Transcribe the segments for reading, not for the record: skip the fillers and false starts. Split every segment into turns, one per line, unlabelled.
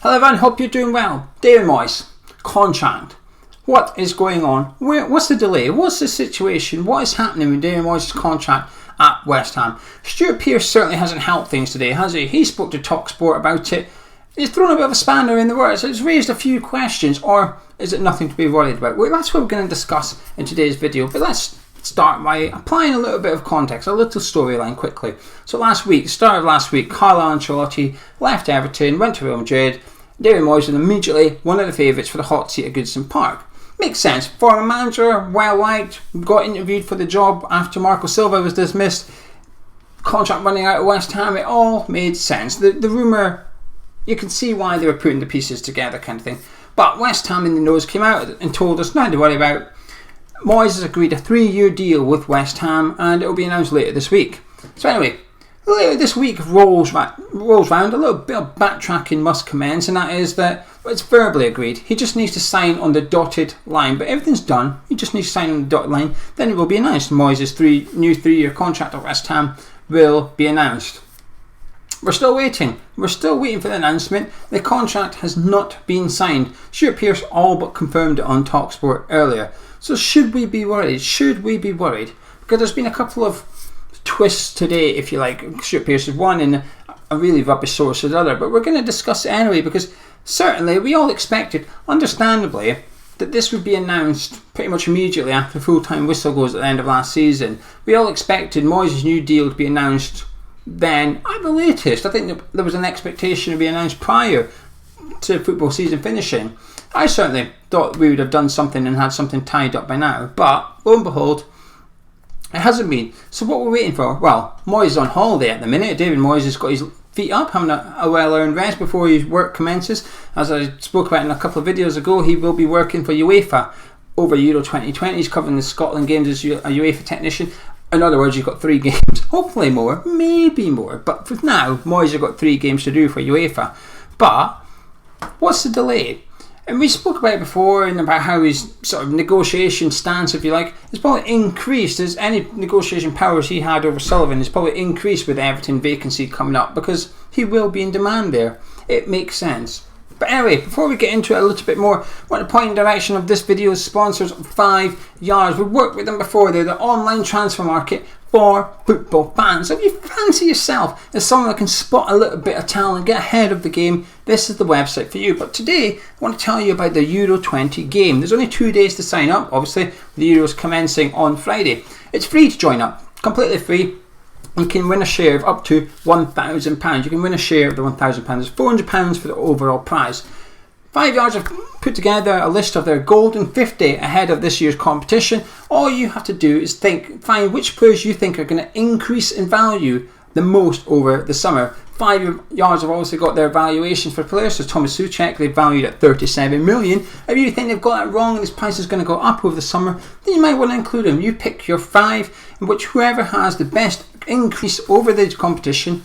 Hello everyone, hope you're doing well. David Moyes, contract. What is going on? What's the delay? What's the situation? What is happening with David Moyes' contract at West Ham? Stuart Pearce certainly hasn't helped things today, has he? He spoke to TalkSport about it. He's thrown a bit of a spanner in the works. It's raised a few questions, or is it nothing to be worried about? Well, that's what we're going to discuss in today's video, but let's start by applying a little bit of context, a little storyline quickly. So start of last week, Carlo Ancelotti left Everton, went to Real Madrid. David Moyes was immediately one of the favourites for the hot seat at Goodison Park. Makes sense. Former manager, well liked, got interviewed for the job after Marco Silva was dismissed. Contract running out at West Ham, it all made sense. The rumour, you can see why they were putting the pieces together kind of thing. But West Ham in the nose came out and told us nothing to worry about. Moyes has agreed a 3-year deal with West Ham and it will be announced later this week. So anyway, later this week rolls round, a little bit of backtracking must commence, and that is that it's verbally agreed. He just needs to sign on the dotted line, but everything's done. He just needs to sign on the dotted line, then it will be announced. Moyes' new 3-year contract at West Ham will be announced. We're still waiting. We're still waiting for the announcement. The contract has not been signed. Stuart Pearce all but confirmed it on TalkSport earlier. So should we be worried? Should we be worried? Because there's been a couple of twists today, if you like. Stuart Pearce is one and a really rubbish source is the other. But we're going to discuss it anyway, because certainly we all expected, understandably, that this would be announced pretty much immediately after the full-time whistle goes at the end of last season. We all expected Moyes' new deal to be announced then at the latest. I think there was an expectation to be announced prior to football season finishing. I certainly thought we would have done something and had something tied up by now, but lo and behold, it hasn't been. So what we're waiting for? Well, Moyes is on holiday at the minute. David Moyes has got his feet up, having a well-earned rest before his work commences. As I spoke about in a couple of videos ago, he will be working for UEFA over Euro 2020. He's covering the Scotland games as a UEFA technician. In other words, you've got 3 games, hopefully more, maybe more. But for now, Moyes has got 3 games to do for UEFA. But what's the delay? And we spoke about it before, and about how his sort of negotiation stance, if you like, has probably increased. As any negotiation powers he had over Sullivan has probably increased with the Everton vacancy coming up, because he will be in demand there. It makes sense. But anyway, before we get into it a little bit more, I want to point in the direction of this video's sponsors, 5 Yards. We've worked with them before. They're the online transfer market for football fans. So if you fancy yourself as someone that can spot a little bit of talent, get ahead of the game, this is the website for you. But today, I want to tell you about the Euro 20 game. There's only 2 days to sign up, obviously. The Euros commencing on Friday. It's free to join up, completely free. You can win a share of up to £1,000. You can win a share of the £1,000. It's £400 for the overall prize. 5 Yards have put together a list of their golden 50 ahead of this year's competition. All you have to do is find which players you think are going to increase in value the most over the summer. 5 Yards have obviously got their valuations for players. So Thomas Souček, they valued at 37 million. If you think they've got that wrong and this price is going to go up over the summer, then you might want to include them. You pick your 5, in which whoever has the best increase over the competition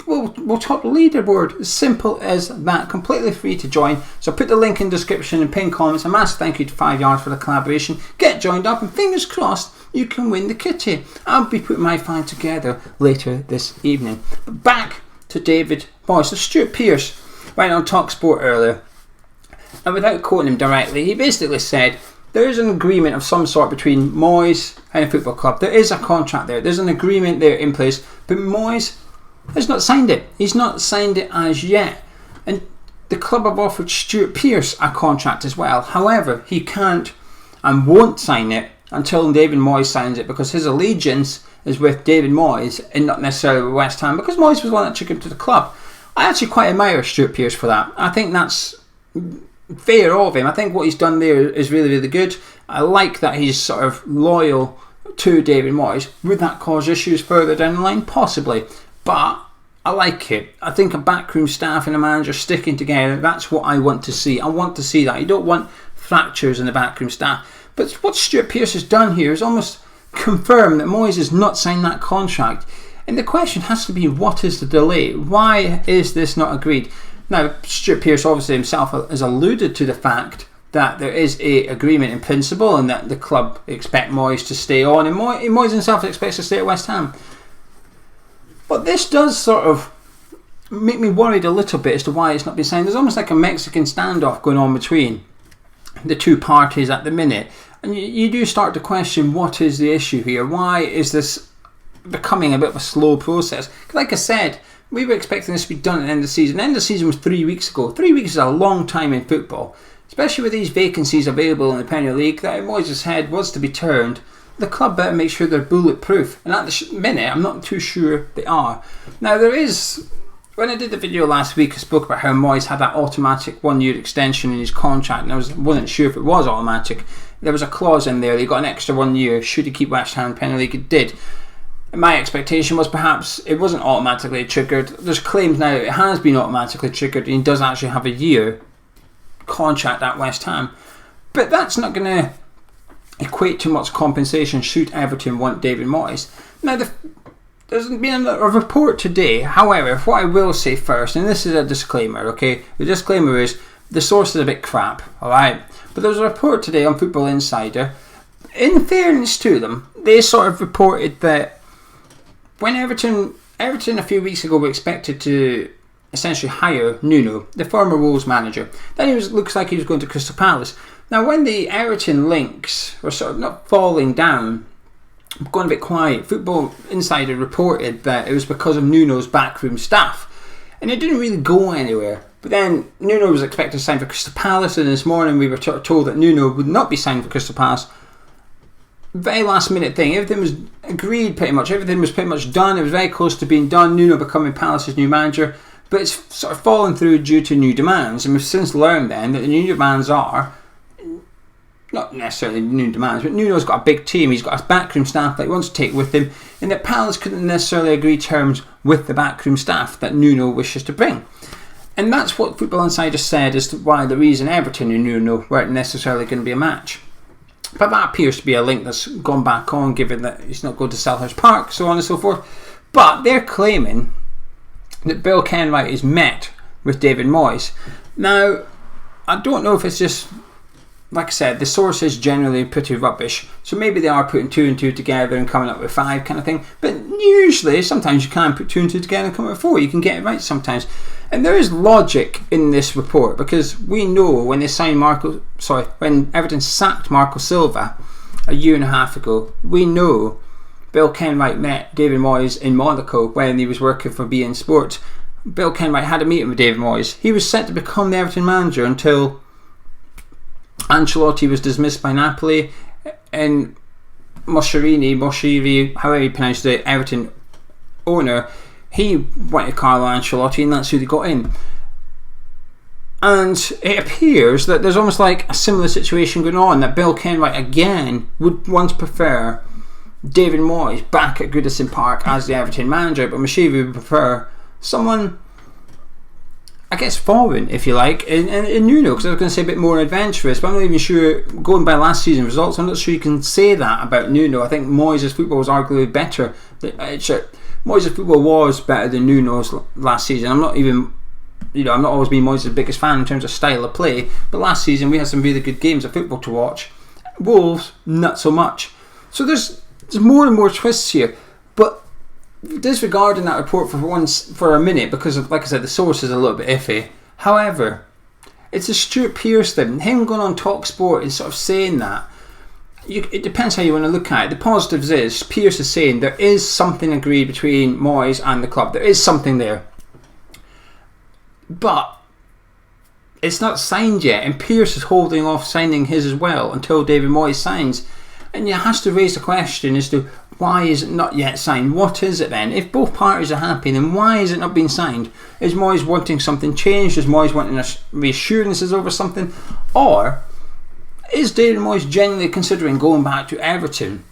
will top the leaderboard. As simple as that. Completely free to join. So put the link in the description and pin comments. A massive thank you to 5 Yards for the collaboration. Get joined up and fingers crossed you can win the kitty. I'll be putting my 5 together later this evening. But back to David Moyes. So Stuart Pearce went on TalkSport earlier, and without quoting him directly, he basically said there is an agreement of some sort between Moyes and a football club. There is a contract there. There's an agreement there in place, but Moyes has not signed it. He's not signed it as yet. And the club have offered Stuart Pearce a contract as well. However, he can't and won't sign it until David Moyes signs it, because his allegiance is with David Moyes and not necessarily with West Ham, because Moyes was the one that took him to the club. I actually quite admire Stuart Pearce for that. I think that's fair of him. I think what he's done there is really, really good. I like that he's sort of loyal to David Moyes. Would that cause issues further down the line? Possibly. But I like it. I think a backroom staff and a manager sticking together, that's what I want to see. I want to see that. You don't want fractures in the backroom staff. But what Stuart Pearce has done here is almost confirm that Moyes has not signed that contract. And the question has to be, what is the delay? Why is this not agreed? Now, Stuart Pearce obviously himself has alluded to the fact that there is a agreement in principle and that the club expect Moyes to stay on, and Moyes himself expects to stay at West Ham. But this does sort of make me worried a little bit as to why it's not been signed. There's almost like a Mexican standoff going on between the two parties at the minute. And you do start to question, what is the issue here? Why is this becoming a bit of a slow process? Like I said, we were expecting this to be done at the end of the season. The end of the season was 3 weeks ago. 3 weeks is a long time in football, especially with these vacancies available in the Premier League. That Moyes' head was to be turned. The club better make sure they're bulletproof. And at the minute, I'm not too sure they are. Now, there is... When I did the video last week, I spoke about how Moyes had that automatic 1 year extension in his contract, and I wasn't sure if it was automatic. There was a clause in there, he got an extra 1 year should he keep West Ham in the Premier League. It did. And my expectation was perhaps it wasn't automatically triggered. There's claims now it has been automatically triggered, and he does actually have a year contract at West Ham. But that's not going to equate to much compensation should Everton want David Moyes. Now, there's been a report today. However, what I will say first, and this is a disclaimer, okay? The disclaimer is the source is a bit crap, alright? But there's a report today on Football Insider. In fairness to them, they sort of reported that when Everton a few weeks ago were expected to essentially hire Nuno, the former Wolves manager, then looks like he was going to Crystal Palace. Now, when the Everton links were sort of not falling down, going a bit quiet, Football Insider reported that it was because of Nuno's backroom staff, and it didn't really go anywhere. But then Nuno was expected to sign for Crystal Palace, and this morning we were told that Nuno would not be signed for Crystal Palace. Very last minute thing. Everything was agreed pretty much. Everything was pretty much done. It was very close to being done. Nuno becoming Palace's new manager, but it's sort of fallen through due to new demands. And we've since learned then that the new demands are not necessarily new demands, but Nuno's got a big team. He's got a backroom staff that he wants to take with him, and that Palace couldn't necessarily agree terms with the backroom staff that Nuno wishes to bring. And that's what Football Insider said as to why the reason Everton and Nuno weren't necessarily going to be a match. But that appears to be a link that's gone back on, given that he's not going to Selhurst Park, so on and so forth. But they're claiming that Bill Kenwright is met with David Moyes. Now, I don't know if it's just, like I said, the source is generally pretty rubbish, so maybe they are putting 2 and 2 together and coming up with 5 kind of thing. But usually, sometimes you can put 2 and 2 together and come up with 4. You can get it right sometimes. And there is logic in this report, because we know when when Everton sacked Marco Silva a year and a half ago, we know Bill Kenwright met David Moyes in Monaco when he was working for beIN Sports. Bill Kenwright had a meeting with David Moyes. He was set to become the Everton manager until Ancelotti was dismissed by Napoli, and Moshiri, however you pronounce it, Everton owner, he went to Carlo Ancelotti, and that's who they got in. And it appears that there's almost like a similar situation going on, that Bill Kenwright again would once prefer David Moyes back at Goodison Park as the Everton manager, but Moshiri would prefer someone, I guess, foreign, if you like, in Nuno, because I was going to say a bit more adventurous, but I'm not even sure, going by last season's results, I'm not sure you can say that about Nuno. I think Moyes' football was arguably better. Moyes' football was better than Nuno's last season. I'm not always been Moyes' biggest fan in terms of style of play, but last season we had some really good games of football to watch. Wolves, not so much. So there's more and more twists here, but disregarding that report for a minute, because of, like I said, the source is a little bit iffy. However, it's a Stuart Pearce thing. Him going on TalkSport and sort of saying that, it depends how you want to look at it. The positives is Pearce is saying there is something agreed between Moyes and the club. There is something there, but it's not signed yet, and Pearce is holding off signing his as well until David Moyes signs. And you have to raise the question as to why is it not yet signed? What is it then? If both parties are happy, then why is it not being signed? Is Moyes wanting something changed? Is Moyes wanting reassurances over something? Or is David Moyes genuinely considering going back to Everton?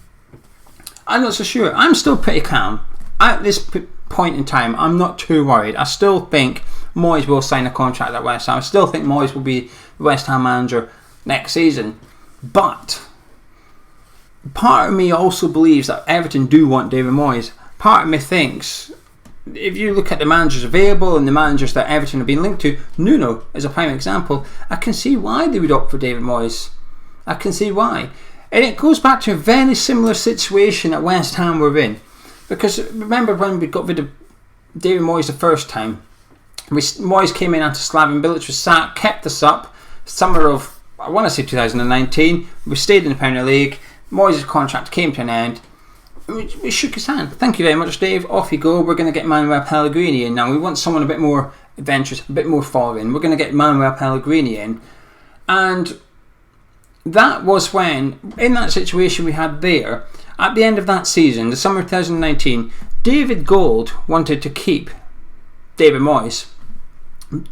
I'm not so sure. I'm still pretty calm. At this point in time, I'm not too worried. I still think Moyes will sign a contract at West Ham. I still think Moyes will be the West Ham manager next season. But part of me also believes that Everton do want David Moyes. Part of me thinks, if you look at the managers available and the managers that Everton have been linked to, Nuno is a prime example. I can see why they would opt for David Moyes. I can see why. And it goes back to a very similar situation that West Ham were in. Because remember when we got rid of David Moyes the first time, Moyes came in after Slaven Bilic was sacked, kept us up. Summer of, I want to say 2019. We stayed in the Premier League. Moyes' contract came to an end. We shook his hand. Thank you very much, Dave. Off you go. We're going to get Manuel Pellegrini in now. We want someone a bit more adventurous, a bit more foreign. We're going to get Manuel Pellegrini in. And that was when, in that situation we had there, at the end of that season, the summer of 2019, David Gold wanted to keep David Moyes.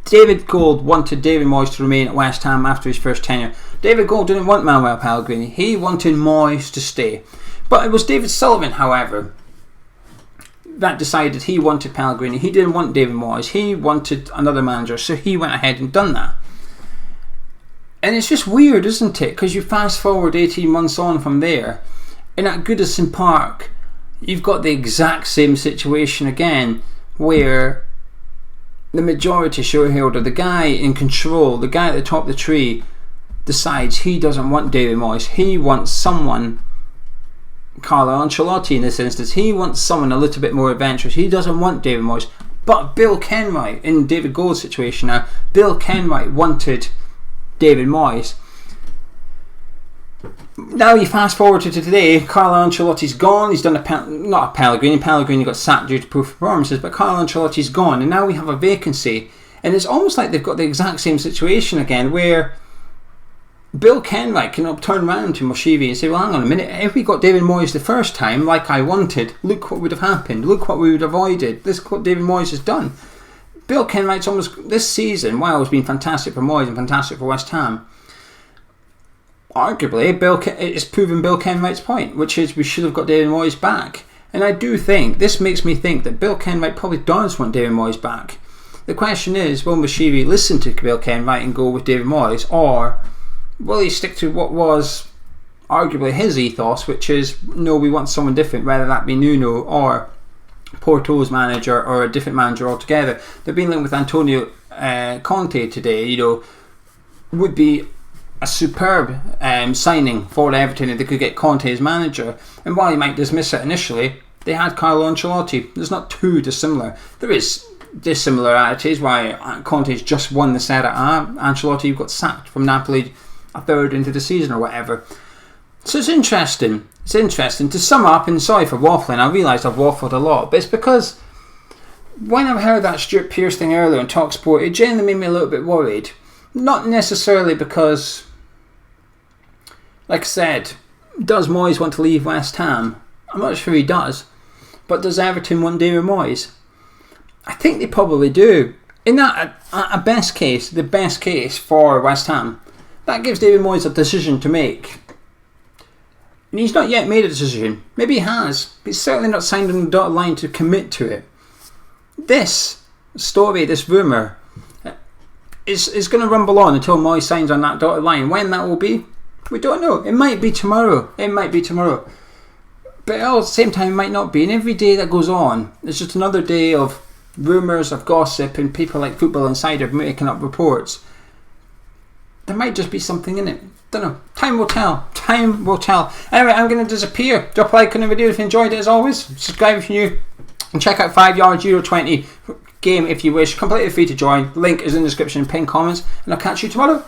David Gold wanted David Moyes to remain at West Ham after his first tenure. David Gold didn't want Manuel Pellegrini. He wanted Moyes to stay. But it was David Sullivan, however, that decided he wanted Pellegrini. He didn't want David Moyes. He wanted another manager, so he went ahead and done that. And it's just weird, isn't it? Because you fast forward 18 months on from there, and at Goodison Park, you've got the exact same situation again, where the majority shareholder, the guy in control, the guy at the top of the tree, decides he doesn't want David Moyes. He wants someone, Carlo Ancelotti in this instance, he wants someone a little bit more adventurous. He doesn't want David Moyes. But Bill Kenwright, in David Gold's situation now, Bill Kenwright wanted David Moyes. Now you fast forward to today, Carlo Ancelotti's gone. He's done not a Pellegrini. Pellegrini got sacked due to poor performances, but Carlo Ancelotti's gone, and now we have a vacancy. And it's almost like they've got the exact same situation again, where Bill Kenwright can turn around to Moshivi and say, well, hang on a minute, if we got David Moyes the first time, like I wanted, look what would have happened, look what we would have avoided, this is what David Moyes has done. Bill Kenwright's almost, this season, while it's been fantastic for Moyes and fantastic for West Ham, arguably, it's proven Bill Kenwright's point, which is we should have got David Moyes back. And I do think, this makes me think that Bill Kenwright probably does want David Moyes back. The question is, will Moshivi listen to Bill Kenwright and go with David Moyes, or will he stick to what was arguably his ethos, which is, no, we want someone different, whether that be Nuno or Porto's manager or a different manager altogether. They've been linked with Antonio Conte today, would be a superb signing for Everton if they could get Conte as manager. And while you might dismiss it initially, they had Carlo Ancelotti. There's not too dissimilar. There is dissimilarities why Conte's just won the Serie A. Ancelotti got sacked from Napoli a third into the season or whatever. So it's interesting. It's interesting. To sum up, and sorry for waffling, I realise I've waffled a lot, but it's because when I heard that Stuart Pearce thing earlier on TalkSport, it genuinely made me a little bit worried. Not necessarily because, like I said, does Moyes want to leave West Ham? I'm not sure he does. But does Everton want David Moyes? I think they probably do. In that, a best case, the best case for West Ham, that gives David Moyes a decision to make. And he's not yet made a decision. Maybe he has. He's certainly not signed on the dotted line to commit to it. This story, this rumour, is going to rumble on until Moyes signs on that dotted line. When that will be, we don't know. It might be tomorrow. But at the same time, it might not be. And every day that goes on, it's just another day of rumours, of gossip, and people like Football Insider making up reports. There might just be something in it. Don't know. Time will tell. Anyway, I'm going to disappear. Drop a like on the video if you enjoyed it as always. Subscribe if you're new. And check out 5 Yards Euro 20 game if you wish. Completely free to join. Link is in the description and pinned comments. And I'll catch you tomorrow.